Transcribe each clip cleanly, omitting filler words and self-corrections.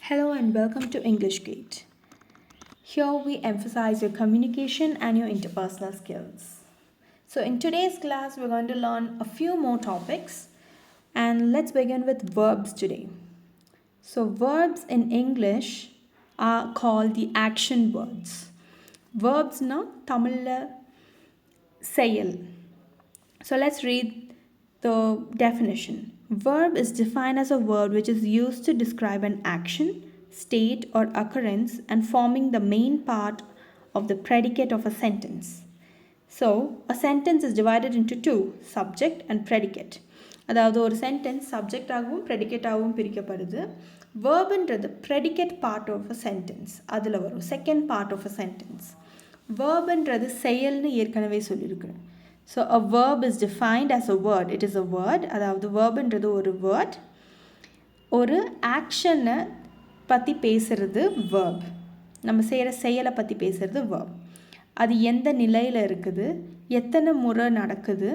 Hello and welcome to English Gate. Here we emphasize your communication and your interpersonal skills. So, in today's class, we're going to learn a few more topics and let's begin with verbs today. So, verbs in English are called the action words. Verbs na Tamil செயல். So, let's read the definition. Verb is defined as a word which is used to describe an action, state, or occurrence and forming the main part of the predicate of a sentence. So, a sentence is divided into two, subject and predicate. அதாவது ஒரு sentence சப்ஜெக்டாகவும் ப்ரெடிகேட்டாகவும் பிரிக்கப்படுது. வேர்புன்றது predicate part of a sentence அதில் வரும் second part of a sentence. வேர்புன்றது செயல்னு ஏற்கனவே சொல்லியிருக்கிறேன். So a verb is defined as a word. It is a word. அதாவது வேர்புன்றது ஒரு வேர்ட். ஒரு ஆக்ஷனை பற்றி பேசுகிறது verb. நம்ம செய்கிற செயலை பற்றி பேசுகிறது verb. அது எந்த நிலையில் இருக்குது, எத்தனை முறை நடக்குது,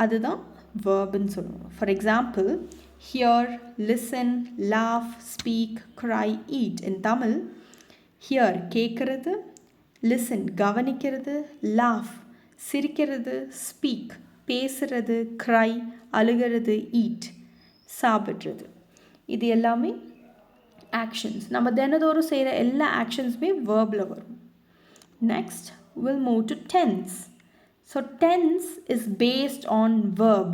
அதுதான் verbுன்னு சொல்லுவோம். For example, hear, listen, laugh, speak, cry, eat. In Tamil, hear கேட்குறது, listen கவனிக்கிறது, laugh சிரிக்கிறது, speak பேசுறது, cry அழுகிறது, eat சாப்பிட்றது. இது எல்லாமே ஆக்ஷன்ஸ். நம்ம தினதோறும் செய்கிற எல்லா ஆக்ஷன்ஸுமே வேர்பில் வரும். Next, we'll move to tense. So, tense is based on verb.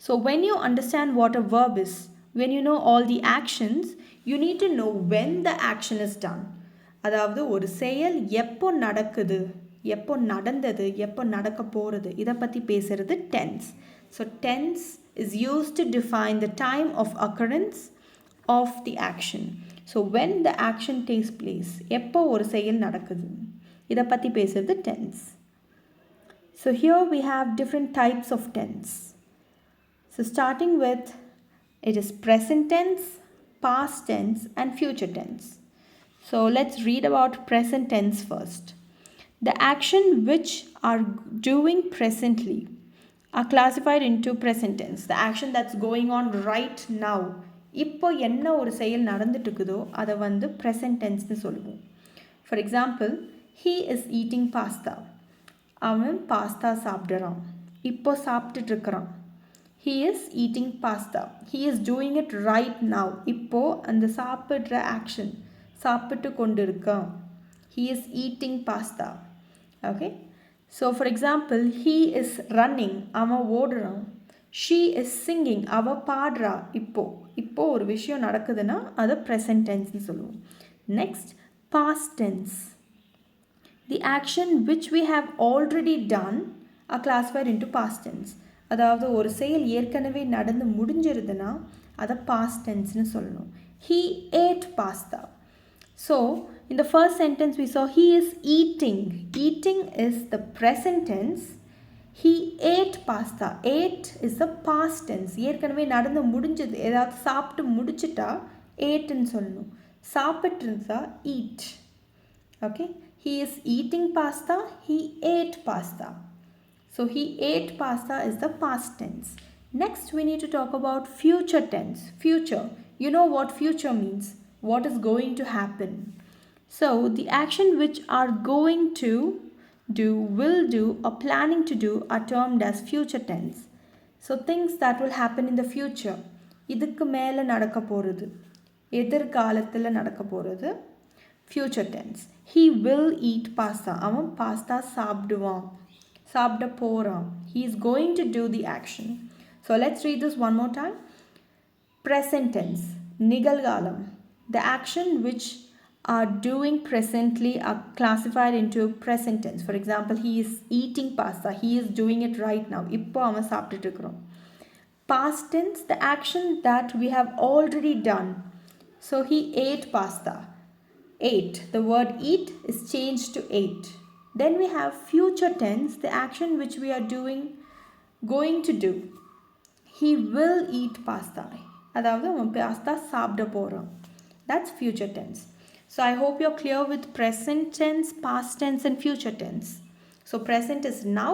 So, when you understand what a verb is, when you know all the actions, you need to know when the action is done. அதாவது ஒரு செயல் எப்போ நடக்குது, எப்போ நடந்தது, எப்போ நடக்க போகிறது, இதை பற்றி பேசுகிறது tense. So, tense is used to define the time of occurrence of the action. So, when the action takes place, எப்போ ஒரு செயல் நடக்குது, இதை பற்றி பேசுகிறது tense. So, here we have different types of tense. So, starting with, it is present tense, past tense and future tense. So, let's read about present tense first. The action which are doing presently are classified into present tense. The action that's going on right now. இப்போ என்ன ஒரு செயல் நடந்துட்டு இருக்குதோ அதை வந்து present tenseன்னு சொல்லுவோம். For example, he is eating pasta. அவன் பாஸ்தா சாப்பிட்றான், இப்போ சாப்பிட்டுட்டு இருக்கிறான். He is eating pasta. He is doing it right now. இப்போ அந்த சாப்பிட்ற ஆக்ஷன் சாப்பிட்டு கொண்டு இருக்கான். He is eating pasta. Okay. So for example, he is running. அவன் ஓடுறான். She is singing. அவ பாடுறா. இப்போ ஒரு விஷயம் நடக்குதுன்னா அதை present tense சொல்லுவோம். Next, past tense. The action which we have already done are classified into past tense. அதாவது ஒரு செயல் ஏற்கனவே நடந்து முடிஞ்சிருதுன்னா அதை past tenseன்னு சொல்லணும். He ate pasta. So, in the first sentence we saw he is eating. Eating is the present tense. He ate pasta. Ate is the past tense. ஏற்கனவே நடந்து முடிஞ்சது, ஏதாவது சாப்பிட்டு முடிச்சிட்டா ஏட்டுன்னு சொல்லணும். சாப்பிட்டு இருந்தா eat. Okay. He is eating pasta. He ate pasta. So, he ate pasta is the past tense. Next, we need to talk about future tense. Future. You know what future means. What is going to happen. So, the action which are going to do, will do, or planning to do are termed as future tense. So, things that will happen in the future. இதுக்கு மேலே நடக்க போகிறது, எதிர்காலத்தில் நடக்க போகிறது. Future tense. He will eat pasta. அவன் pasta சாப்பிடுவான், சாப்பிட போகிறான். He is going to do the action. So let's read this one more time. Present tense. நிகழ்காலம். The action which are doing presently are classified into present tense. For example, he is eating pasta. He is doing it right now. இப்போ அவன் சாப்பிட்டுட்டு இருக்கிறோம். Past tense. The action that we have already done. So he ate pasta. Ate. The word eat is changed to ate. Then we have future tense, the action which we are doing, going to do. He will eat pasta. அதாவது அவன் pasta சாப்பிட போகிறான். That's future tense. So I hope you're clear with present tense, past tense and future tense. So present is now,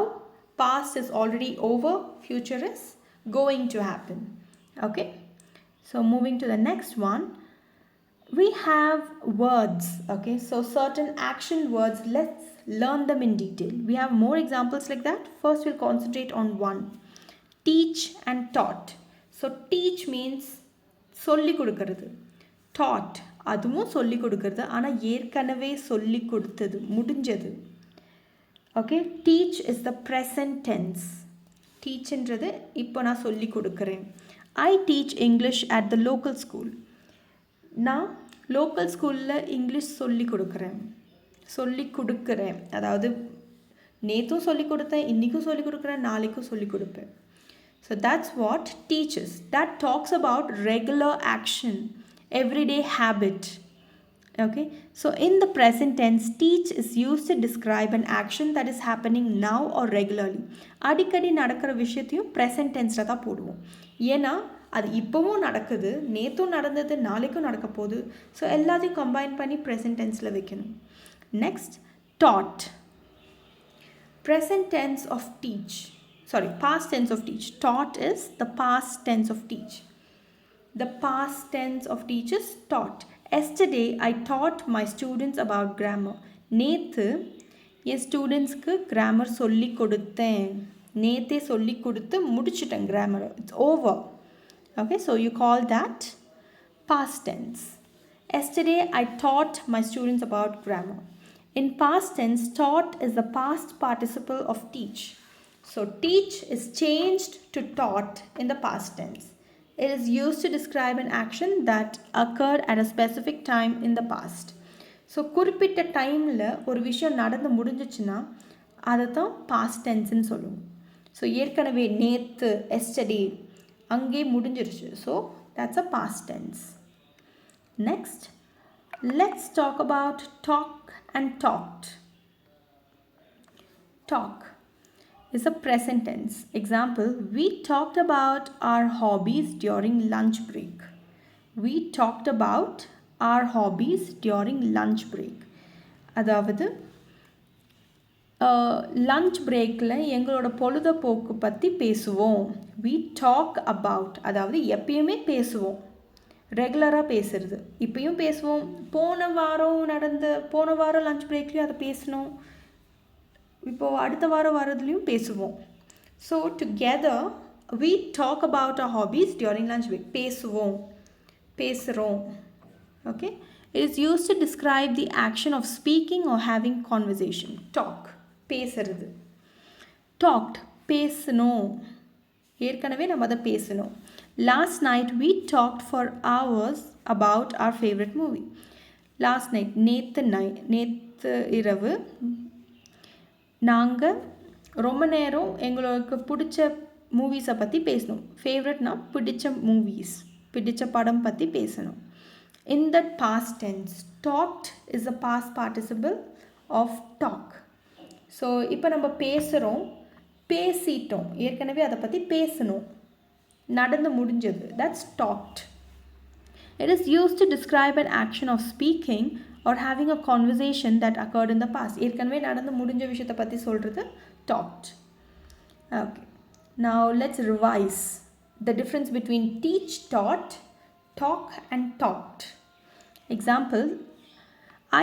past is already over, future is going to happen. Okay. So moving to the next one. we have words, okay, so certain action words, let's learn them in detail. We have more examples like that. First we'll concentrate on one, teach and taught. So teach means சொல்லி கொடுக்கிறது, taught அதுவும் சொல்லி கொடுக்கிறது, ஆனால் ஏற்கனவே சொல்லி கொடுத்தது, முடிஞ்சது. Okay, teach is the present tense. டீச்ன்றது இப்போ நான் சொல்லி கொடுக்குறேன். I teach English at the local school. நான் லோக்கல் ஸ்கூலில் இங்கிலீஷ் சொல்லி கொடுக்குறேன், அதாவது நேற்றும் சொல்லி கொடுத்தேன், இன்றைக்கும் சொல்லி கொடுக்குறேன், நாளைக்கும் சொல்லி கொடுப்பேன். So that's what teaches. That talks about regular action, everyday habit. Okay, so in the present tense, teach is used to describe an action that is happening now or regularly. அடிக்கடி நடக்கிற விஷயத்தையும் ப்ரெசன்ட் டென்ஸில் தான் போடுவோம். ஏன்னா அது இப்போவும் நடக்குது, நேற்றும் நடந்தது, நாளைக்கும் நடக்க போகுது. ஸோ எல்லாத்தையும் கம்பைன் பண்ணி ப்ரெசன்ட் டென்ஸில் வைக்கணும். Next, dot. Present tense of teach, sorry, past tense of teach. Taught is the past tense of teach. The past tense of teach is taught. Yesterday I taught my students about grammar. நேற்று என் ஸ்டூடெண்ட்ஸ்க்கு grammar சொல்லி கொடுத்தேன். நேற்றே சொல்லி கொடுத்து முடிச்சிட்டேன் grammar. It's over. Okay, so you call that past tense. Yesterday I taught my students about grammar. In past tense, taught is the past participle of teach. So teach is changed to taught in the past tense. It is used to describe an action that occurred at a specific time in the past. So குறிப்பிட்ட டைமில் ஒரு விஷயம் நடந்து முடிஞ்சிச்சுன்னா அதை தான் past டென்ஸ்ன்னு சொல்லுவோம். So ஏற்கனவே நேற்று, எஸ்டர்டே, அங்கே முடிஞ்சிருச்சு. So that's a past tense. Next, let's talk about talk and talked. Talk is a present tense. Example, we talked about our hobbies during lunch break. We talked about our hobbies during lunch break. அதாவது lunch பிரேக்கில் எங்களோட பொழுதுபோக்கு பற்றி பேசுவோம். we talk about, அதாவது எப்பயுமே பேசுவோம், ரெகுலராக பேசுறது, இப்பயும் பேசுவோம். போன வாரம் லன்ச் பிரேக்லேயும் அதை பேசணும், இப்போது அடுத்த வாரம் வரதுலேயும் பேசுவோம். So together we talk about our hobbies during lunch break. பேசுகிறோம். Okay, it is used to describe the action of speaking or having conversation. talk பேசுறது. talked பேசணும், ஏற்கனவே நம்ம அதை பேசணும். Last night we talked for hours about our favorite movie. Last night, நேற்று இரவு நாங்கள் ரொம்ப நேரம் எங்களுக்கு பிடிச்ச மூவிஸை பற்றி பேசணும். ஃபேவரட்னா பிடிச்ச மூவிஸ், பிடிச்ச படம் பற்றி பேசணும். In that past tense, talked is the past participle of talk. So இப்போ நம்ம பேசுகிறோம், பேசிட்டோம், ஏற்கனவே அதை பற்றி பேசணும், நடந்து முடிஞ்சது. That's talked. It is used to describe an action of speaking or having a conversation that occurred in the past. ஏற்கனவே நடந்து முடிஞ்ச விஷயத்தை பற்றி சொல்கிறது talked. Okay. Now let's revise the difference between teach, taught, talk and talked. Example,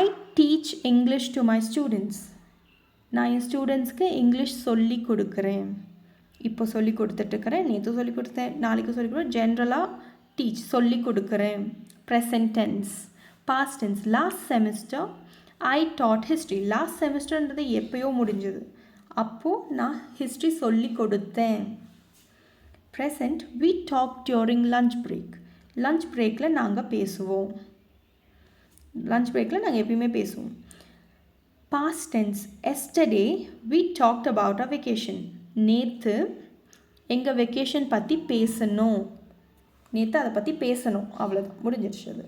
I teach English to my students. நான் என் ஸ்டூடெண்ட்ஸ்க்கு English சொல்லி கொடுக்குறேன். இப்போ சொல்லி கொடுத்துட்ருக்கிறேன், நேற்று சொல்லி கொடுத்தேன், நாளைக்கு சொல்லி கொடுக்குறேன். ஜென்ரலாக டீச், சொல்லி கொடுக்குறேன். Present tense. Past tense, last semester I taught history. Last செமிஸ்டர்ன்றது எப்போயோ முடிஞ்சது, அப்போது நான் ஹிஸ்ட்ரி சொல்லி கொடுத்தேன். Present, we talk during lunch break. Lunch பிரேக்கில் நாங்கள் பேசுவோம். லன்ச் பிரேக்கில் நாங்கள் எப்பயுமே பேசுவோம். Past tense, yesterday we talked about our vacation. நேற்று எங்கள் வெக்கேஷன் பற்றி பேசணும், நேற்று அதை பற்றி பேசணும், அவ்வளோதான், முடிஞ்சிருச்சு அது.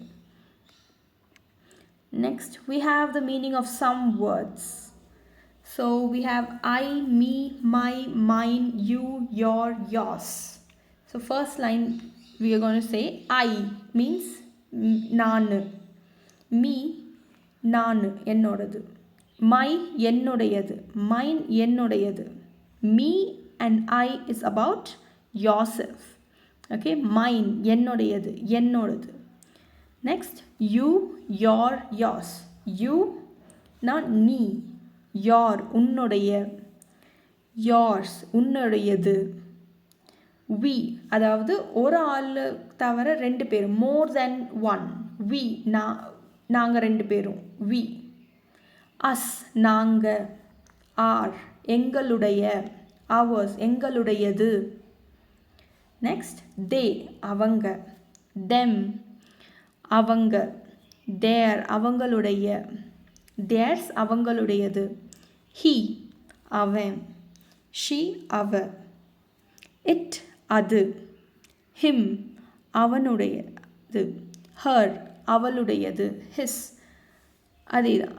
Next, we have the meaning of some words. So we have I, me, my, mine, you, your, yours. So first line we are going to say I means நான், me நான் என்னோடது, my என்னுடையது, mine என்னுடையது, me and I is about yourself. Okay, mine என்னுடையது, என்னோடது. Next, you, your, yours. You, not நீ. Your, உன்னுடைய. Yours, உன்னுடையது. We, அதாவது ஒரு ஆள் தவிர ரெண்டு பேரும். More than one. We, நாங்க ரெண்டு பேரும். We. Us, நாங்க. Our, எங்களுடைய. Ours, எங்களுடையது. Next, they, அவங்க. Them, அவங்க. Their, அவங்களுடைய. Theirs, அவங்களுடையது. He, அவன். She, அவ. It, அது. Him, அவனுடையது. Her, அவளுடையது. His, அதேதான்.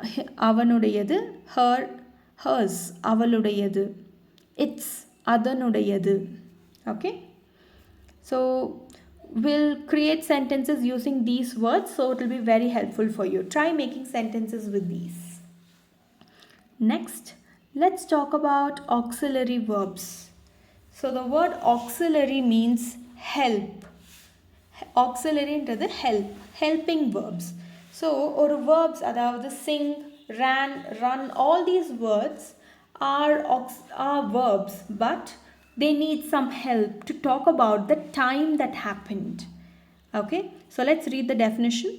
அவனுடையது. Her, hers, அவளுடையது. Its, அதனுடையது. Okay? So, we'll create sentences using these words, so it will be very helpful for you. Try making sentences with these. Next, let's talk about auxiliary verbs. So the word auxiliary means help. Auxiliary என்றது help, helping verbs. So ஒரு verbs அதாவது sing, ran, run, all these words are verbs, but they need some help to talk about the time that happened. Okay, so let's read the definition.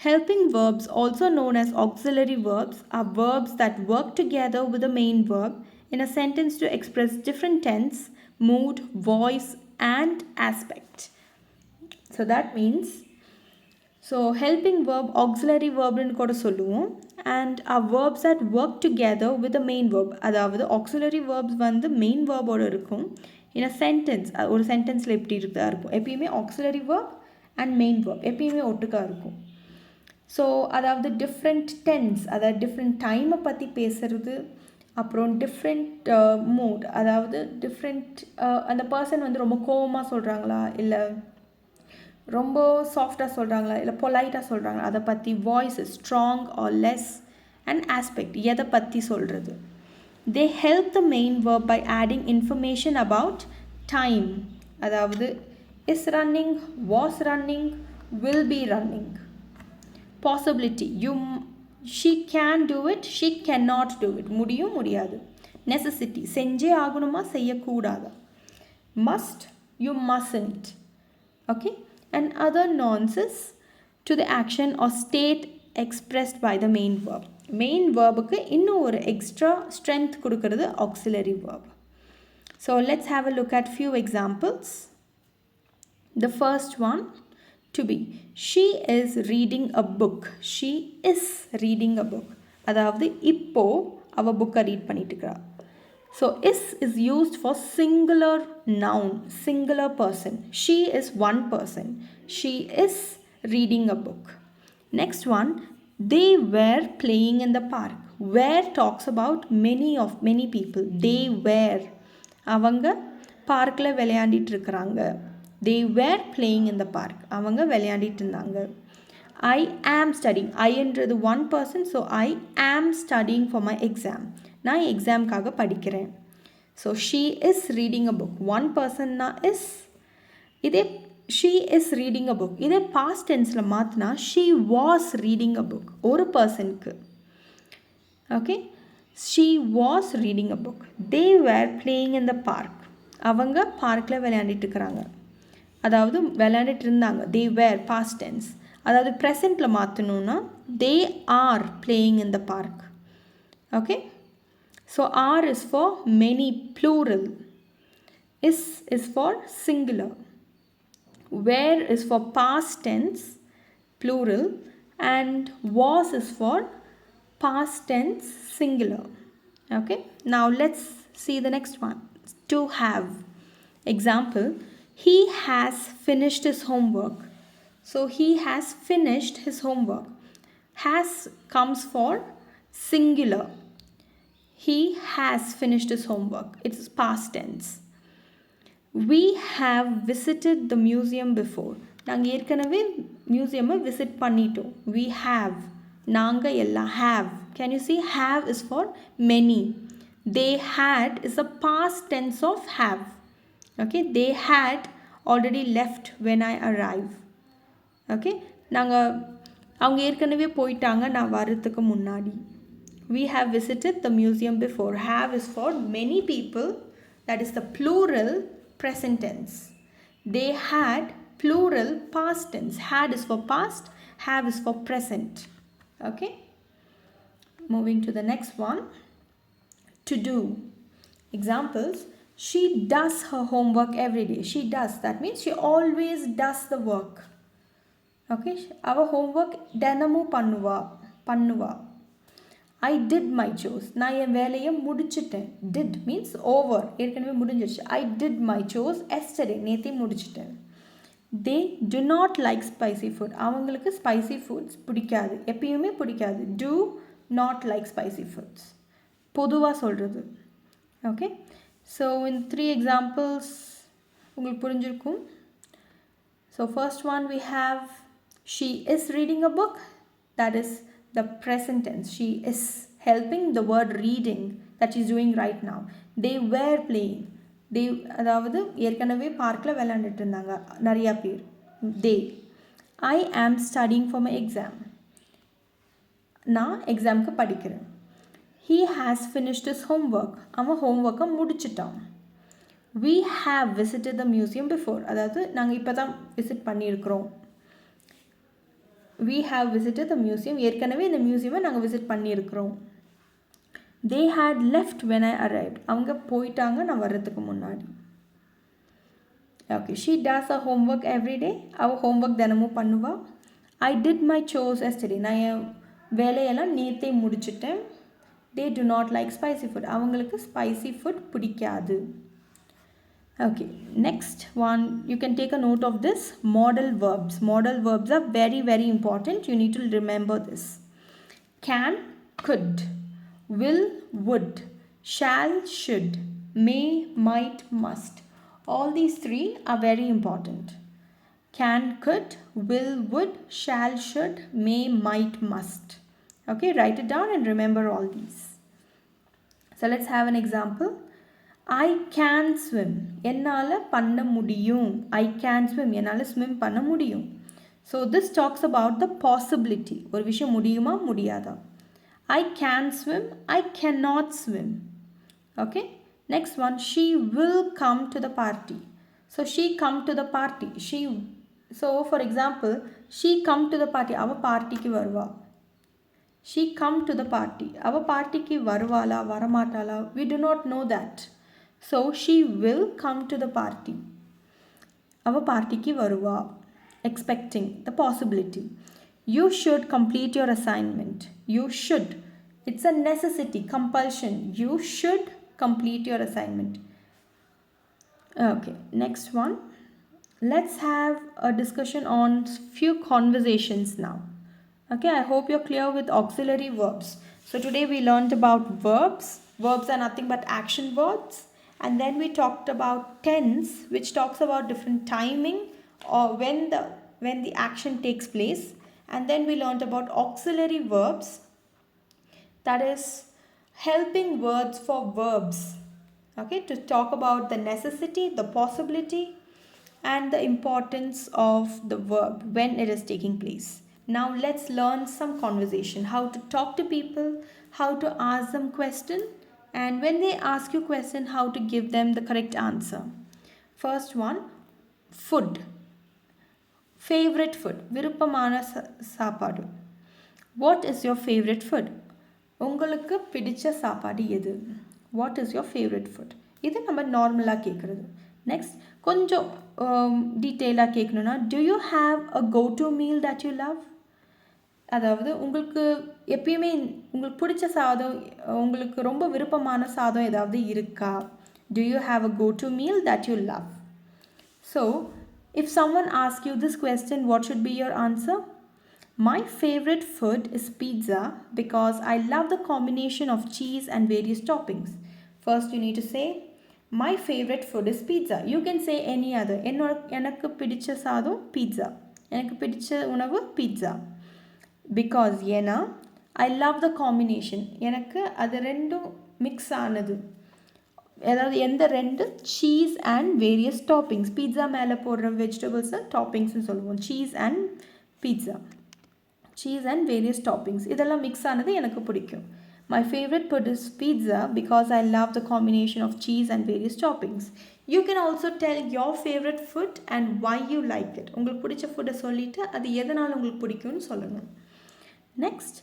Helping verbs, also known as auxiliary verbs, are verbs that work together with the main verb in a sentence to express different tense, mood, voice, and aspect. So that means, so helping verb, auxiliary verb nu kuda solluvom, and are verbs that work together with the main verb. அதாவது auxiliary verbs வந்து main verb ஓட இருக்கும். in a sentence, ஒரு sentenceல எப்படி இருக்கும், எப்பயுமே auxiliary verb and main verb எப்பயுமே ஒட்டுக்கா இருக்கும். ஸோ அதாவது டிஃப்ரெண்ட் டென்ஸ், அதாவது டிஃப்ரெண்ட் டைமை பற்றி பேசுகிறது, அப்புறம் டிஃப்ரெண்ட் மூட், அதாவது டிஃப்ரெண்ட் அந்த பர்சன் வந்து ரொம்ப கோவமாக சொல்கிறாங்களா, இல்லை ரொம்ப சாஃப்டாக சொல்கிறாங்களா, இல்லை பொலைட்டாக சொல்கிறாங்களா, அதை பற்றி. Voice strong or less, and aspect, எதை பற்றி சொல்கிறது. They help the main verb by adding information about time, அதாவது is running, was running, will be running. Possibility, she can do it, she cannot do it, முடியும் முடியாது. Necessity, செஞ்சே ஆகணுமா செய்யக்கூடாதா. Must, you mustn't. Okay, and other nuances to the action or state expressed by the main verb. Main verbுக்கு இன்னும் ஒரு extra strength கொடுக்கிறது auxiliary verb. So let's have a look at few examples. The first one, to be. She is reading a book. She is reading a book. அதாவது இப்போ அவ புக்கை read பண்ணிட்டு இருக்கா. So is used for singular noun, singular person. She is one person. She is reading a book. Next one, they were playing in the park. Were talks about many people. They were, அவங்க பார்க்கில் விளையாண்டிட்டு இருக்கிறாங்க. They were playing in the park. அவங்க விளையாடிட்டு இருந்தாங்க. I am studying. I என்றது one person, so I am studying for my exam. நான் எக்ஸாம்காக படிக்கிறேன். So she is reading a book. One person na is. இதே she is reading a book. இதே past tenseல மாற்றினா she was reading a book. ஒரு பர்சனுக்கு. Okay. She was reading a book. They were playing in the park. அவங்க பார்க்கில் விளையாடிட்டு இருக்கிறாங்க. அதாவது விளையாடிட்டு இருந்தாங்க. They were past tense. அதாவது ப்ரெசண்ட்டில் மாற்றணுன்னா they are playing in the park. Okay. So are is for many, plural. Is for singular. Were is for past tense, plural. And was is for past tense, singular. Okay. Now let's see the next one. To have. Example, he has finished his homework. So he has finished his homework. Has comes for singular. He has finished his homework. It is past tense. We have visited the museum before. நாங்கள் ஏற்கனவே மியூசியமை visit பண்ணிட்டோம். We have. நாங்கள் எல்லாம் have. Can you see? Have is for many. They had is a past tense of have. Okay, they had already left when I arrived. Okay, நாங்கள் அவங்க ஏற்கனவே போயிட்டாங்க நான் வர்றதுக்கு முன்னாடி. We have visited the museum before. Have is for many people. That is the plural present tense. They had plural past tense. Had is for past. Have is for present. Okay. Moving to the next one. To do. Examples. She does her homework every day. She does. That means she always does the work. Okay. Our homework தினமும் பண்ணுவா. I did my chores. நான் என் வேலையை முடிச்சிட்டேன். Did means over. ஏற்கனவே முடிஞ்சிருச்சு. I did my chores yesterday. நேத்தே முடிச்சிட்டேன். They do not like spicy food. அவங்களுக்கு spicy foods பிடிக்காது. எப்பயுமே பிடிக்காது. Do not like spicy foods. பொதுவாக சொல்கிறது. Okay. So in 3 examples உங்களுக்கு புரிஞ்சிருக்கும். So first one we have she is reading a book. That is the present tense. She is helping the word reading that she is doing right now. They were playing. They அதாவது ஏற்கனவே பார்க்கில் விளையாண்டுட்டு இருந்தாங்க நிறையா பேர். They. I am studying for my exam. நான் எக்ஸாமுக்கு படிக்கிறேன். He has finished his homework. அவன் ஹோம்ஒர்க்கை முடிச்சிட்டான். We have visited the museum before. அதாவது நாங்கள் இப்போ தான் விசிட் பண்ணியிருக்கிறோம். We have visited the museum. ஏற்கனவே இந்த மியூசியமை நாங்கள் விசிட் பண்ணியிருக்கிறோம். They had left when I arrived. அவங்க போயிட்டாங்க நான் வர்றதுக்கு முன்னாடி. Okay. She does her homework every day. அவள் ஹோம்ஒர்க் தினமும் பண்ணுவா. I did my chores yesterday. நான் என் வேலையெல்லாம் நேற்றே முடிச்சிட்டேன். They do not like spicy food. அவங்களுக்கு spicy food பிடிக்காது. Okay, next one, you can take a note of this. Modal verbs. Modal verbs are very, very important. You need to remember this. Can, could, will, would, shall, should, may, might, must. All these 3 are very important. Can, could, will, would, shall, should, may, might, must. Okay, write it down and remember all these. So let's have an example. I can swim. என்னால் பண்ண முடியும். I can swim. என்னால் swim பண்ண முடியும். So this talks about the possibility. ஒரு விஷயம் முடியுமா முடியாதா. I can swim. I cannot swim. Okay. Next one. She will come to the party. So she come to the party. So for example, she come to the party. அவ பார்ட்டிக்கு வருவா. She come to the party. அவ பார்ட்டிக்கு வருவாளா வரமாட்டாளா. We do not know that. So she will come to the party. அவ பார்ட்டிக்கு வருவா. Expecting the possibility. You should complete your assignment. You should. It's a necessity, compulsion. You should complete your assignment. Okay, next one. Let's have a discussion on few conversations now. Okay, I hope you're clear with auxiliary verbs. So today we learned about verbs. Verbs are nothing but action words. And then we talked about tense, which talks about different timing or when the action takes place. And then we learned about auxiliary verbs, that is helping words for verbs. Okay, to talk about the necessity, the possibility, and the importance of the verb when it is taking place. Now let's learn some conversation, how to talk to people, how to ask them question, and when they ask you question, how to give them the correct answer. First one, food. Favorite food. விருப்பமான சாப்பாடு. What is your favorite food? உங்களுக்கு பிடிச்ச சாப்பாடு எது? What is your favorite food? இது நம்ம நார்மலாக கேட்குறது. நெக்ஸ்ட் கொஞ்சம் டீட்டெயிலாக கேட்கணுன்னா, do you have a go-to meal that you love? அதாவது உங்களுக்கு எப்பயுமே உங்களுக்கு பிடிச்ச சாதம், உங்களுக்கு ரொம்ப விருப்பமான சாதம் ஏதாவது இருக்கா? Do you have a go-to meal that you love? So, if someone asks you this question, what should be your answer? My favorite food is pizza because I love the combination of cheese and various toppings. First, you need to say, my favorite food is pizza. You can say any other. எனக்கு பிடிச்ச சாதம் pizza. எனக்கு பிடிச்ச உணவு pizza. Because ஏன்னா I love the combination. எனக்கு அது ரெண்டும் மிக்ஸ் ஆனது. அதாவது எந்த ரெண்டு cheese and various toppings. Pizza மேலே போடுற வெஜிடபிள்ஸை டாப்பிங்ஸ்னு சொல்லுவோம். Cheese and pizza. Cheese and various toppings. இதெல்லாம் மிக்ஸ் ஆனது எனக்கு பிடிக்கும். My favorite food is pizza because I love the combination of cheese and various toppings. You can also tell your favorite food and why you like it. உங்களுக்கு பிடிச்ச ஃபுட்டை சொல்லிட்டு அது எதனால் உங்களுக்கு பிடிக்கும்னு சொல்லுங்கள். Next,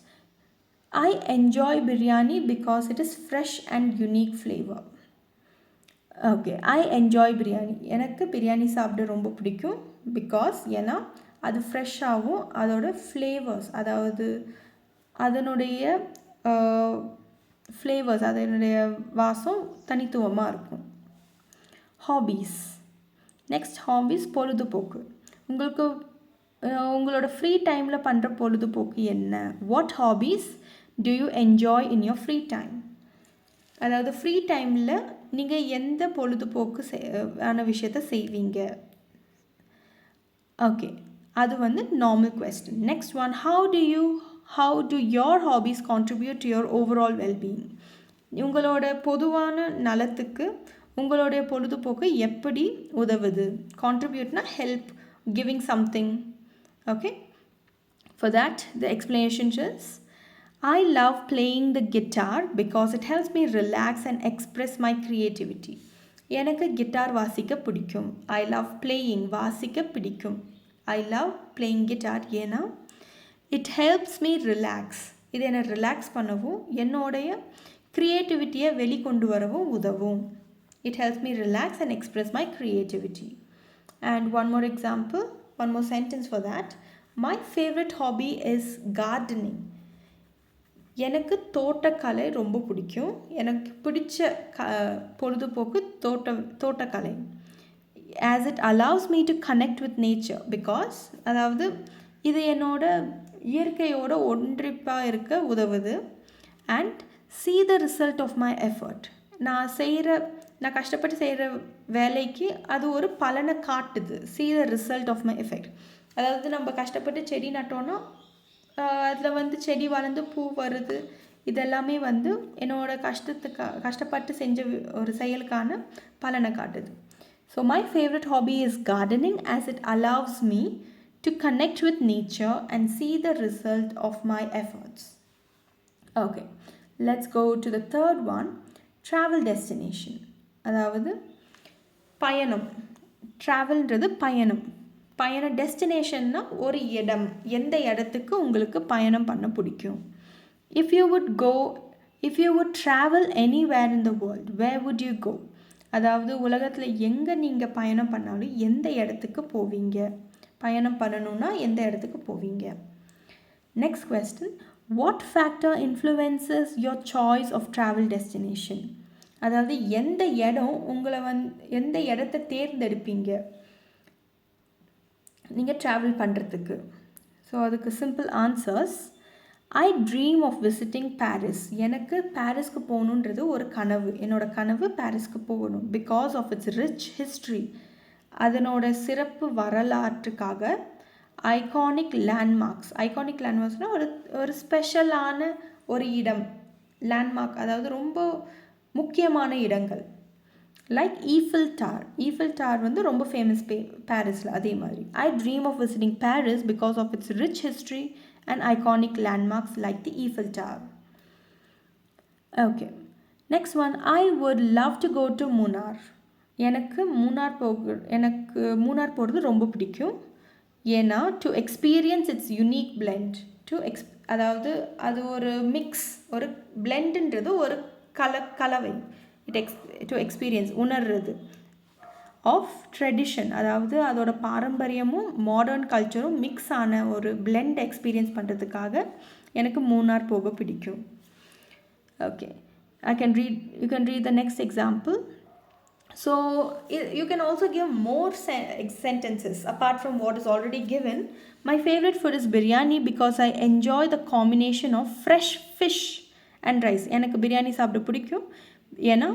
I enjoy biryani because it is fresh and unique flavor. Okay, I enjoy biryani. எனக்கு பிரியாணி சாப்பிட ரொம்ப பிடிக்கும் பிகாஸ் ஏன்னா அது ஃப்ரெஷ்ஷாகவும் அதோட ஃப்ளேவர்ஸ், அதாவது அதனுடைய ஃப்ளேவர்ஸ், அதனுடைய வாசம் தனித்துவமாக இருக்கும். ஹாபீஸ். நெக்ஸ்ட் ஹாபீஸ் பொழுதுபோக்கு. உங்களோட ஃப்ரீ டைமில் பண்ணுற பொழுதுபோக்கு என்ன? What hobbies to you enjoy in your free time? அதாவது ஃப்ரீ டைமில் நீங்கள் எந்த பொழுதுபோக்கு ஆன விஷயத்தை செய்வீங்க? ஓகே, அது வந்து normal question. Next one, how do your hobbies contribute to your overall wellbeing? உங்களோட பொதுவான நலத்துக்கு உங்களுடைய பொழுதுபோக்கு எப்படி உதவுது? கான்ட்ரிபியூட்னா help, giving something. Okay, for that the explanation is I love playing the guitar because it helps me relax and express my creativity. எனக்கு guitar வாசிக்க பிடிக்கும். I love playing, வாசிக்க பிடிக்கும். I love playing guitar ஏன்னா it helps me relax. இது என்னை relax பண்ணவும் என்னோடைய க்ரியேட்டிவிட்டியை வெளிக்கொண்டு வரவும் உதவும். It helps me relax and express my creativity. And one more example, one more sentence for that. My favorite hobby is gardening. எனக்கு தோட்டக்கலை ரொம்ப பிடிக்கும். எனக்கு பிடிச்ச பொழுதுபோக்கு தோட்டக்கலை. as it allows me to connect with nature because அதாவது இது என்னோட இயற்கையோட ஒன்றிப்பாக இருக்க உதவுது. and see the result of my effort. நான் கஷ்டப்பட்டு செய்கிற வேலைக்கு அது ஒரு பலனை காட்டுது. see the result of my effort. அதாவது நம்ம கஷ்டப்பட்டு செடி நட்டோன்னா அதில் வந்து செடி வளர்ந்து பூ வருது. இதெல்லாமே வந்து என்னோட கஷ்டப்பட்டு செஞ்ச ஒரு செயலுக்கான பலனை காட்டுது. So my favourite hobby is gardening as it allows me to connect with nature and see the result of my efforts. Okay, let's go to the third one, travel destination. அதாவது பயணம். ட்ராவல்ன்றது பயண டெஸ்டினேஷன்னா ஒரு இடம். எந்த இடத்துக்கு உங்களுக்கு பயணம் பண்ண பிடிக்கும்? if you would travel anywhere in the world, where would you go? அதாவது உலகத்தில் எங்கே நீங்கள் பயணம் பண்ணாலும் எந்த இடத்துக்கு போவீங்க? பயணம் பண்ணணுன்னா எந்த இடத்துக்கு போவீங்க? Next question, what factor influences your choice of travel destination? அதாவது எந்த இடம் உங்களை எந்த இடத்தை தேர்ந்தெடுப்பீங்க நீங்கள் ட்ராவல் பண்ணுறதுக்கு? ஸோ அதுக்கு simple answers. I dream of visiting Paris. எனக்கு பாரிஸ்க்கு போகணுன்றது ஒரு கனவு. என்னோடய கனவு பாரிஸ்க்கு போகணும் because of its rich history. அதனோட சிறப்பு வரலாற்றுக்காக. ஐகானிக் லேண்ட்மார்க்ஸ்னால் ஒரு ஸ்பெஷலான ஒரு இடம். லேண்ட்மார்க் அதாவது ரொம்ப முக்கியமான இடங்கள். லைக் ஈஃபில் டார் வந்து ரொம்ப ஃபேமஸ் பாரிஸில். அதே மாதிரி I dream of visiting Paris because of its rich history and iconic landmarks like the Eiffel tower. Okay, next one, I would love to go to Munnar. எனக்கு மூனார் போகிறது ரொம்ப பிடிக்கும். ஏன்னா to experience its unique blend. அதாவது அது ஒரு mix, ஒரு பிளெண்டுன்றது ஒரு கலவை. டு எக்ஸ்பீரியன்ஸ் உணர்றது ஆஃப் ட்ரெடிஷன், அதாவது அதோட பாரம்பரியமும் மாடர்ன் கல்ச்சரும் மிக்ஸ் ஆன ஒரு பிளெண்ட் எக்ஸ்பீரியன்ஸ் பண்ணுறதுக்காக எனக்கு மூணார் போக பிடிக்கும். Okay, you can read the next example. So you can also give more sentences apart from what is already given. My favorite food is biryani because I enjoy the combination of fresh fish and rice. எனக்கு பிரியாணி சாப்பிட பிடிக்கும் ஏன்னா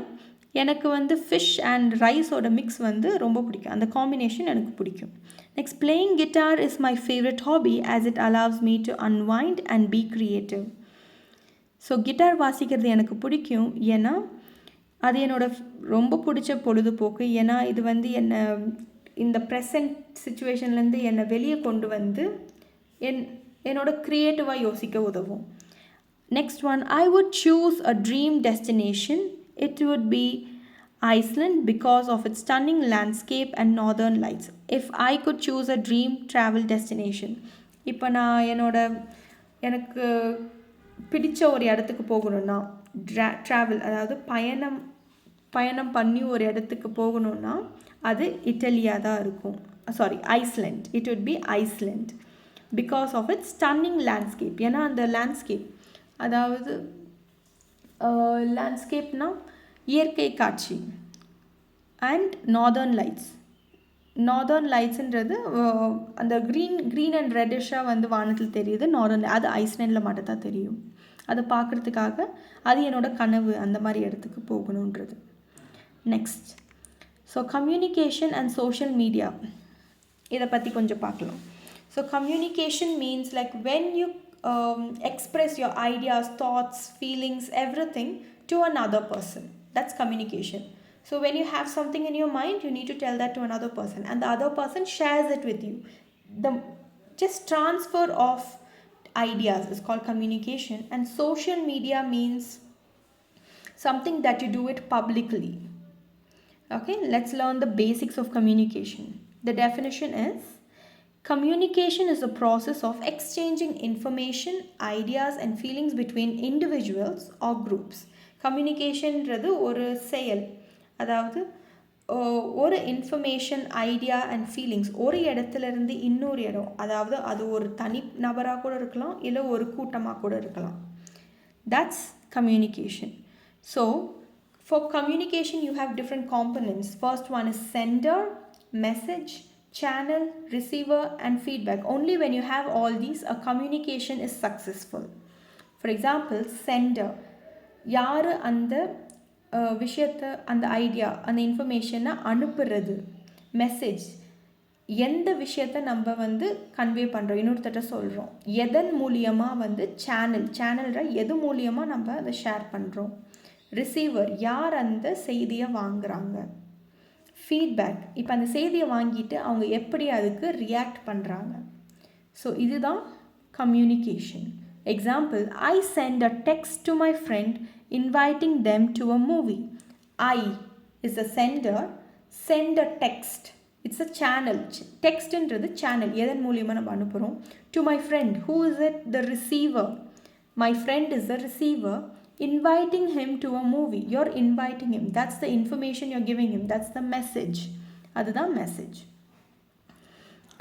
எனக்கு வந்து fish and ரைஸோட mix வந்து ரொம்ப பிடிக்கும். அந்த காம்பினேஷன் எனக்கு பிடிக்கும். Next, playing guitar is my favourite hobby as it allows me to unwind and be creative. So guitar வாசிக்கிறது எனக்கு பிடிக்கும் ஏன்னா அது என்னோட ரொம்ப பிடிச்ச பொழுதுபோக்கு. ஏன்னா இது வந்து என்னை இந்த ப்ரெசன்ட் சுச்சுவேஷன்லேருந்து என்னை வெளியே கொண்டு வந்து என்னோட க்ரியேட்டிவாக யோசிக்க உதவும். Next one, I would choose a dream destination. It would be Iceland because of its stunning landscape and northern lights. If I could choose a dream travel destination, இப்போ நான் எனக்கு பிடிச்ச ஒரு இடத்துக்கு போகணுன்னா ட்ராவல், அதாவது பயணம் பண்ணி ஒரு இடத்துக்கு போகணுன்னா அது இட்டலியாக தான் இருக்கும். Iceland. It would be Iceland because of its stunning landscape. ஏன்னா அந்த லேண்ட்ஸ்கேப், அதாவது லேண்ட்ஸ்கேப்னா இயற்கை காட்சி, அண்ட் நார்தர்ன் லைட்ஸுன்றது அந்த க்ரீன் அண்ட் ரெட்டிஷாக வந்து வானத்தில் தெரியுது. அது ஐஸ்லேண்டில் மட்டும் தான் தெரியும். அதை பார்க்குறதுக்காக அது என்னோட கனவு, அந்த மாதிரி இடத்துக்கு போகணுன்றது. Next, so communication and social media, இதை பற்றி கொஞ்சம் பார்க்கலாம். So communication means like when you express your ideas, thoughts, feelings, everything to another person. That's communication. So when you have something in your mind, you need to tell that to another person, and the other person shares it with you. The just transfer of ideas is called communication. And social media means something that you do it publicly. Okay, let's learn the basics of communication. The definition is, communication is a process of exchanging information, ideas and feelings between individuals or groups. கம்யூனிகேஷன்றது ஒரு செயல், அதாவது ஒரு information, idea and feelings ஒரு இடத்துலேருந்து இன்னொரு இடம், அதாவது அது ஒரு தனி நபராக கூட இருக்கலாம், இல்லை ஒரு கூட்டமாக கூட இருக்கலாம். That's communication. So for communication you have different components. First one is sender, message, channel, receiver and feedback. Only when you have all these, a communication is successful. For example, sender, யார் அந்த விஷயத்தை, அந்த idea, அந்த இன்ஃபர்மேஷனை அனுப்புறது. Message, எந்த விஷயத்தை நம்ம வந்து கன்வே பண்ணுறோம், இன்னொருத்தட்ட சொல்கிறோம். எதன் மூலியமாக வந்து சேனல்ற எது மூலியமாக நம்ம அதை ஷேர் பண்ணுறோம். ரிசீவர், யார் அந்த செய்தியை வாங்குகிறாங்க. ஃபீட்பேக், இப்போ அந்த செய்தியை வாங்கிட்டு அவங்க எப்படி அதுக்கு ரியாக்ட் பண்ணுறாங்க. ஸோ இதுதான் communication. Example, I sent a text to my friend inviting them to a movie. I is a sender, sent a text, it's a channel. டெக்ஸ்ட்ன்றது சேனல், எதன் மூலியமாக நம்ம அனுப்புகிறோம். To my friend, who is it? The receiver. My friend is the receiver. Inviting him to a movie, you're inviting him, that's the information you're giving him, that's the message. Adha message.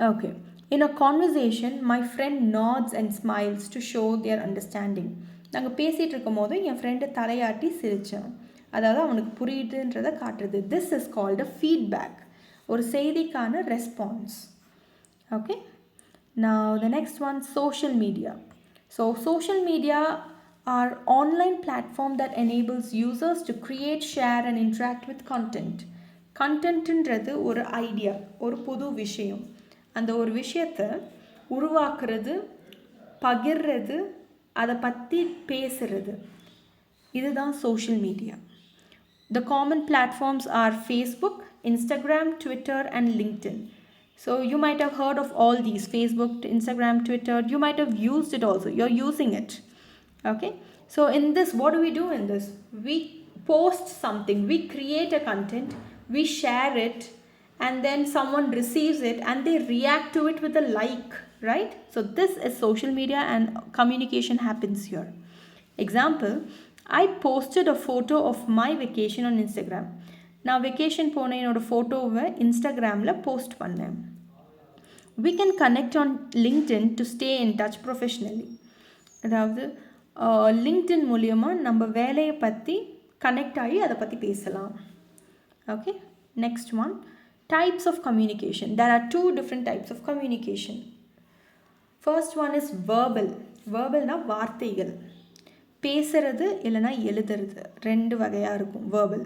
Okay, in a conversation my friend nods and smiles to show their understanding. நாங்கள் பேசிகிட்டு இருக்கும் போது என் friend தலையாட்டி சிரித்தான், அதாவது அவனுக்கு புரியுதுன்றதை காட்டுறது. This is called a feedback, ஒரு செய்திக்கான response. Okay, now the next one, social media. So social media are online platform that enables users to create, share and interact with content. கண்டென்ட்ன்றது ஒரு ஐடியா, ஒரு புது விஷயம். அந்த ஒரு விஷயத்தை உருவாக்குறது, பகிர்றது, அதை பற்றி பேசுறது, இதுதான் social media. The common platforms are Facebook, Instagram, Twitter and LinkedIn. So you might have heard of all these: Facebook, Instagram, Twitter. You might have used it also, you're using it. Okay, so in this, what do we do in this? We post something, we create a content, we share it, and then someone receives it and they react to it with a like, right? So this is social media and communication happens here. Example, I posted a photo of my vacation on Instagram. நான் vacation போன என்னோட ஃபோட்டோவை இன்ஸ்டாகிராமில் post பண்ணேன். We can connect on LinkedIn to stay in touch professionally. அதாவது LinkedIn மூலியமாக நம்ம வேலையை பற்றி கனெக்ட் ஆகி அதை பற்றி பேசலாம். Okay, next one, types of communication. There are 2 different types of communication. First one is verbal. வேர்பல்னால் வார்த்தைகள், பேசுறது இல்லைனா எழுதுறது, 2 வகையாக இருக்கும் verbal.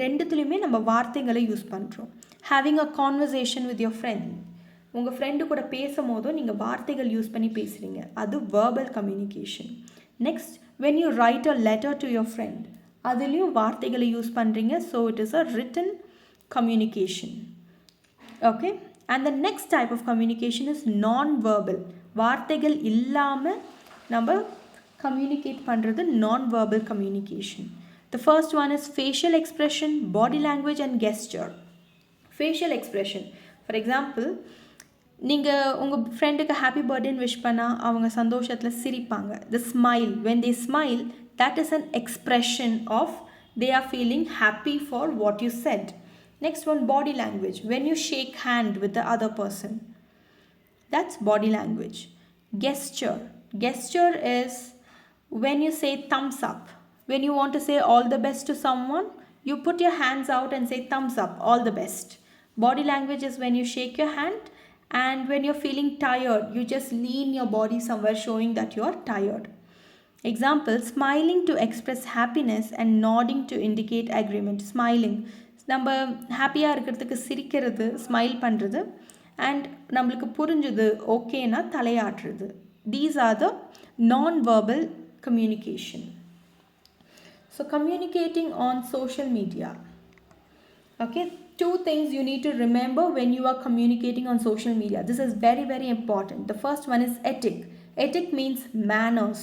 ரெண்டுத்துலேயுமே நம்ம வார்த்தைகளை யூஸ் பண்ணுறோம். Having a conversation with your friend, உங்கள் ஃப்ரெண்டு கூட பேசும் போதும் நீங்கள் வார்த்தைகள் யூஸ் பண்ணி பேசுகிறீங்க, அது verbal communication. Next, when you write a letter to your friend, அதுலேயும் வார்த்தைகளை யூஸ் பண்ணுறீங்க, so it is a written communication. Okay, and the next type of communication is non-verbal. வார்த்தைகள் இல்லாமல் நம்ம கம்யூனிகேட் பண்ணுறது நான் verbal communication. The first one is facial expression, body language and gesture. Facial expression, for example, நீங்கள் உங்கள் ஃப்ரெண்டுக்கு happy பர்த்டேன்னு wish பண்ணால் அவங்க சந்தோஷத்தில் சிரிப்பாங்க. The smile, when they smile, that is an expression of they are feeling happy for what you said. Next one, body language, when you shake hand with the other person, that's body language. Gesture, gesture is when you say thumbs up. When you want to say all the best to someone, you put your hands out and say thumbs up, all the best. Body language is when you shake your hand, and when you're feeling tired, you just lean your body somewhere showing that you're tired. Example, smiling to express happiness and nodding to indicate agreement. Smiling, நம்ம ஹாப்பியாக இருக்கிறதுக்கு சிரிக்கிறது, smile பண்ணுறது, and நம்மளுக்கு புரிஞ்சுது ஓகேனா தலையாட்டுறது. These are the non-verbal communication. So communicating on social media. Okay, two things you need to remember when you are communicating on social media. This is very, very important. The first one is ethic. Ethic means manners.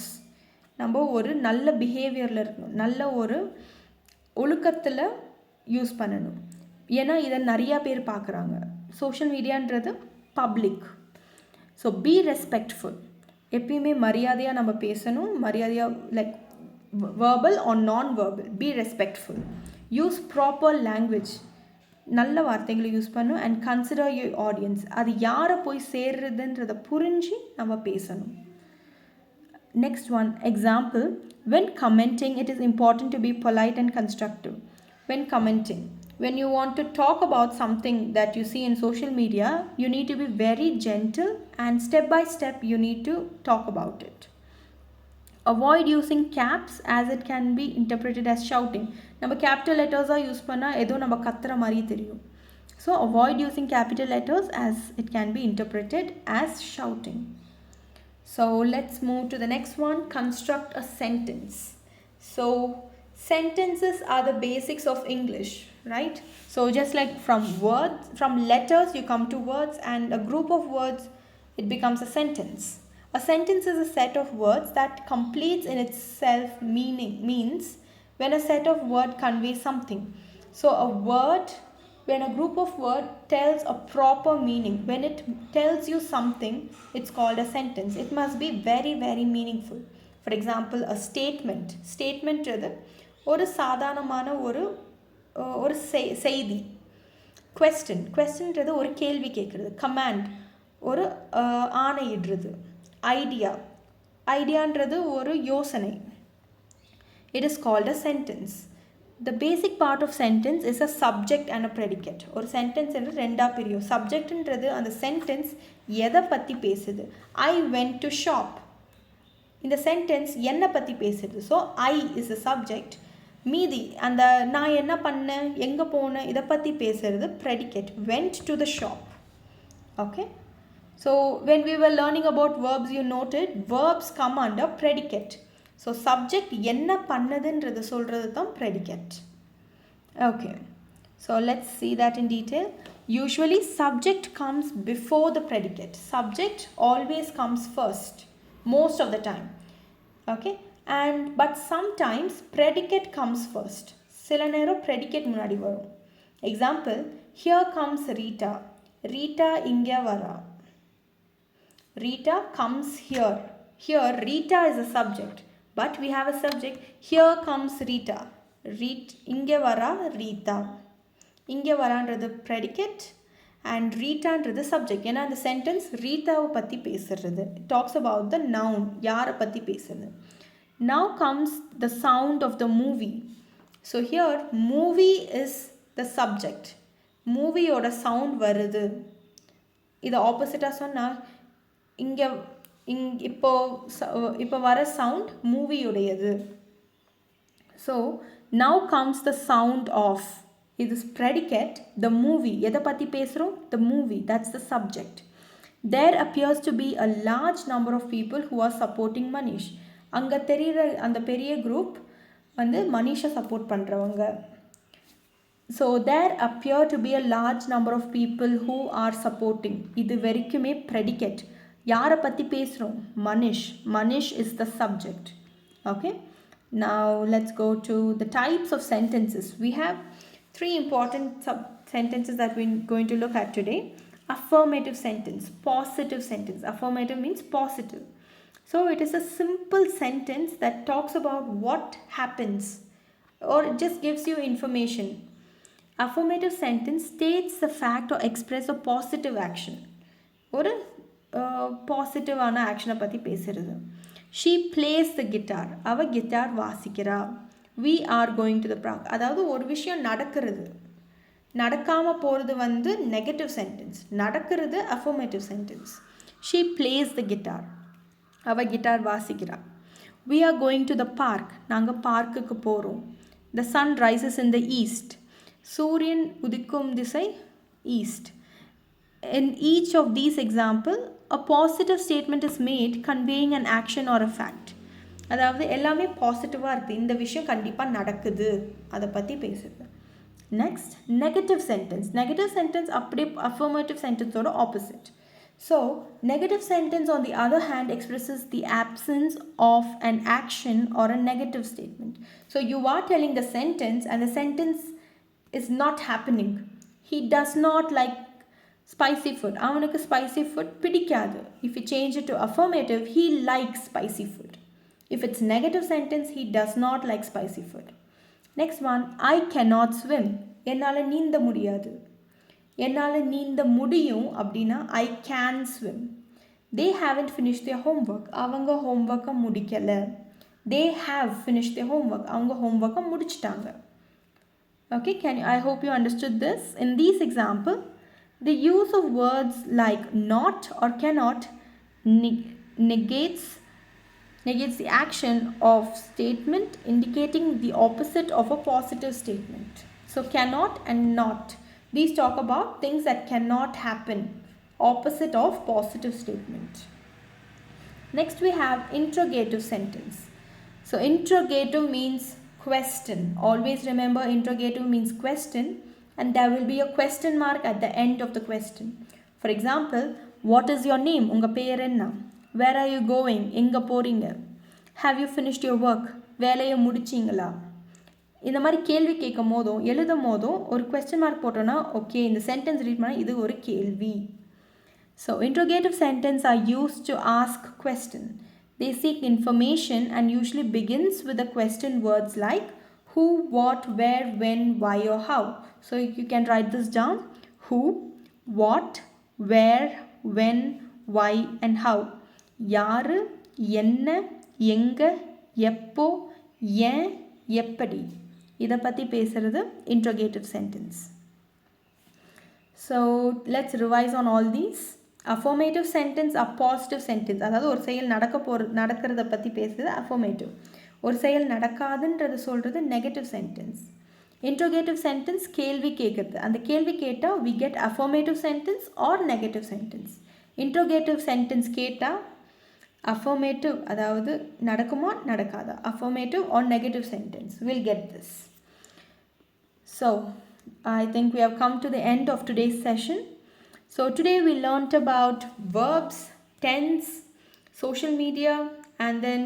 நம்ம ஒரு நல்ல பிஹேவியரில் இருக்கணும், நல்ல ஒரு ஒழுக்கத்தில் use பண்ணணும். ஏன்னா இதை நிறையா பேர் பார்க்குறாங்க. சோஷியல் மீடியான்றது பப்ளிக். So be respectful. எப்பயுமே மரியாதையாக நம்ம பேசணும். மரியாதையாக like verbal or non-verbal. Be respectful. Use proper language. நல்ல வார்த்தைகளை யூஸ் பண்ணும். And consider your audience. அது யாரை போய் சேர்றதுன்றதை புரிஞ்சு நம்ம பேசணும். Next one, example, when commenting, it is important to be polite and constructive. When commenting, when you want to talk about something that you see in social media, you need to be very gentle and step by step you need to talk about it. Avoid using caps as it can be interpreted as shouting. நம்ம capital letters use பண்ணால் ஏதோ நம்ம கத்துற மாதிரி தெரியும். So avoid using capital letters as it can be interpreted as shouting. So let's move to the next one, construct a sentence. So sentences are the basics of English, right? So just like from words, from letters you come to words, and a group of words, it becomes a sentence. A sentence is a set of words that completes in itself means when a set of words conveys something. So a word, when a group of words tells a proper meaning, when it tells you something, it's called a sentence. It must be very, very meaningful. For example, a statement. Statement is ஒரு சாதாரணமான ஒரு செய்தி. questionன்றது ஒரு கேள்வி கேட்குறது. command ஒரு ஆணையிடுறது. ஐடியான்றது ஒரு யோசனை. It is called a sentence. The basic part of sentence is a subject and a predicate. ஒரு sentence என்று ரெண்டா பிரியும். subjectன்றது அந்த sentence எதை பற்றி பேசுது. I went to shop. இந்த sentence என்ன பற்றி பேசுது. So I is the subject. மீதி அந்த நான் என்ன பண்ணேன், எங்கே போனேன், இதை பற்றி பேசுறது predicate. Went to the shop. Okay. So when we were learning about verbs, you noted verbs come under predicate. So subject என்ன பண்ணதுன்றது சொல்கிறது தான் predicate. Okay. So let's see that in detail. Usually subject comes before the predicate. Subject always comes first, most of the time. Okay. But sometimes predicate comes first. சில நேரம் predicate முன்னாடி வரும். Example, here comes Rita. Rita இங்கே வரா. Rita comes here. Here Rita is a subject, but we have a subject. Here comes Rita. இங்கே வரா Rita. இங்கே வரான்றது predicate and Ritaன்றது subject. ஏன்னா அந்த sentence ரீட்டாவை பற்றி பேசுறது. It talks about the noun, யாரை பற்றி பேசுறது. Now comes the sound of the movie. So here movie is the subject. மூவியோட சவுண்ட் வருது. இதை ஆப்போசிட்டாக சொன்னால் இங்கே இப்போ வர சவுண்ட் மூவியுடையது. So now comes the sound of. இது predicate, the movie. எதை பற்றி பேசுகிறோம்? The movie, that's the subject. There appears to be a large number of people who are supporting Manish. அங்கே தெரிகிற அந்த பெரிய குரூப் வந்து மனிஷை சப்போர்ட் பண்ணுறவங்க. So there appear to be a large number of people who are supporting. இது வரைக்குமே predicate. யாரை பற்றி பேசுகிறோம்? Manish is the subject. Okay, now let's go to the types of sentences. We have three important sentences that we're going to look at today. Affirmative sentence, positive sentence. Affirmative means positive. So it is a simple sentence that talks about what happens, or it just gives you information. Affirmative sentence states the fact or express a positive action. ஒரு பாசிட்டிவான ஆக்ஷனை பற்றி பேசுகிறது. She plays the guitar, அவள் guitar வாசிக்கிறா. We are going to the park, அதாவது ஒரு விஷயம் நடக்கிறது, நடக்காமல் போகிறது வந்து நெகட்டிவ் சென்டென்ஸ், நடக்கிறது affirmative sentence. She plays the guitar, அவள் கிட்டார் வாசிக்கிறா. We are going to the park, நாங்கள் பார்க்குக்கு போகிறோம். The sun rises in the east, சூரியன் உதிக்கும் திசை east. In each of these examples, a positive statement is made conveying an action or a fact. அதாவது எல்லாமே பாசிட்டிவாக இருக்குது, இந்த விஷயம் கண்டிப்பாக நடக்குது, அதை பற்றி பேசுது. Next negative sentence. Negative sentence அப்படியே அஃபர்மேட்டிவ் சென்டென்ஸோட opposite. So negative sentence on the other hand expresses the absence of an action or a negative statement. So you are telling the sentence and the sentence is not happening. He does not like spicy food. அவனுக்கு spicy food பிடிக்காது. If you change it to affirmative, he likes spicy food. If it's negative sentence, he does not like spicy food. Next one, I cannot swim. என்னால் நீந்த முடியாது. என்னால் நீந்த முடியும் அப்படின்னா I can swim. They haven't finished their homework. அவங்க ஹோம்ஒர்க்கை முடிக்கலை. They have finished their homework. அவங்க ஹோம்ஒர்க்கை முடிச்சிட்டாங்க. Okay, I hope you understood this. In these example, the use of words like not or cannot negates the action of statement, indicating the opposite of a positive statement. So cannot and not, these talk about things that cannot happen, opposite of positive statement. Next we have interrogative sentence. So interrogative means question. Always remember, interrogative means question, and there will be a question mark at the end of the question. For example, what is your name? Unga per enna? Where are you going? Enga poringa? Have you finished your work? வேலையை முடிச்சிங்களா? இந்த மாதிரி கேள்வி கேட்கும் போதும் எழுதும் போதும் ஒரு question mark போட்டோன்னா ஓகே, இந்த சென்டென்ஸ் ரீட் பண்ணால் இது ஒரு கேள்வி. So interrogative sentences are used to ask question. They seek information and usually begins with the question words like who, what, where, when, why or how. So you can write this down: who, what, where, when, why and how. யாரு, என்ன, எங்க, எப்போ, ஏன், எப்படி. இதை பற்றி பேசுகிறது interrogative sentence. So let's revise on all these. Affirmative sentence are positive sentence. அதாவது ஒரு செயல் நடக்கிறத பற்றி பேசுகிறது affirmative. ஒரு செயல் நடக்காதுன்றது சொல்கிறது நெகட்டிவ் சென்டென்ஸ். இன்ட்ரோகேட்டிவ் சென்டென்ஸ் கேள்வி கேட்குறது, அந்த கேள்வி கேட்டால் we get affirmative sentence or negative sentence. Interrogative sentence கேட்டால் affirmative, அதாவது நடக்குமா நடக்காதா, affirmative or negative sentence, we'll get this. So I think we have come to the end of today's session. So today we learnt about verbs, tense, social media, and then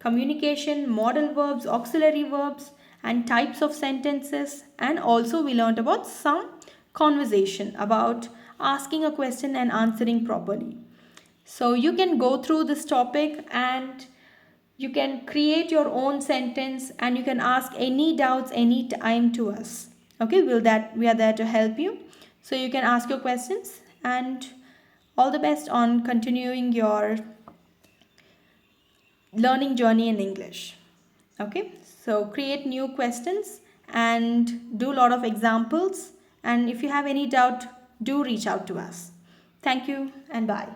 communication, modal verbs, auxiliary verbs, and types of sentences. And also we learnt about some conversation about asking a question and answering properly. So you can go through this topic and you can create your own sentence and you can ask any doubts anytime to us. Okay, we are there to help you. So you can ask your questions, and all the best on continuing your learning journey in English. Okay, so create new questions and do a lot of examples, and if you have any doubt, do reach out to us. Thank you and bye.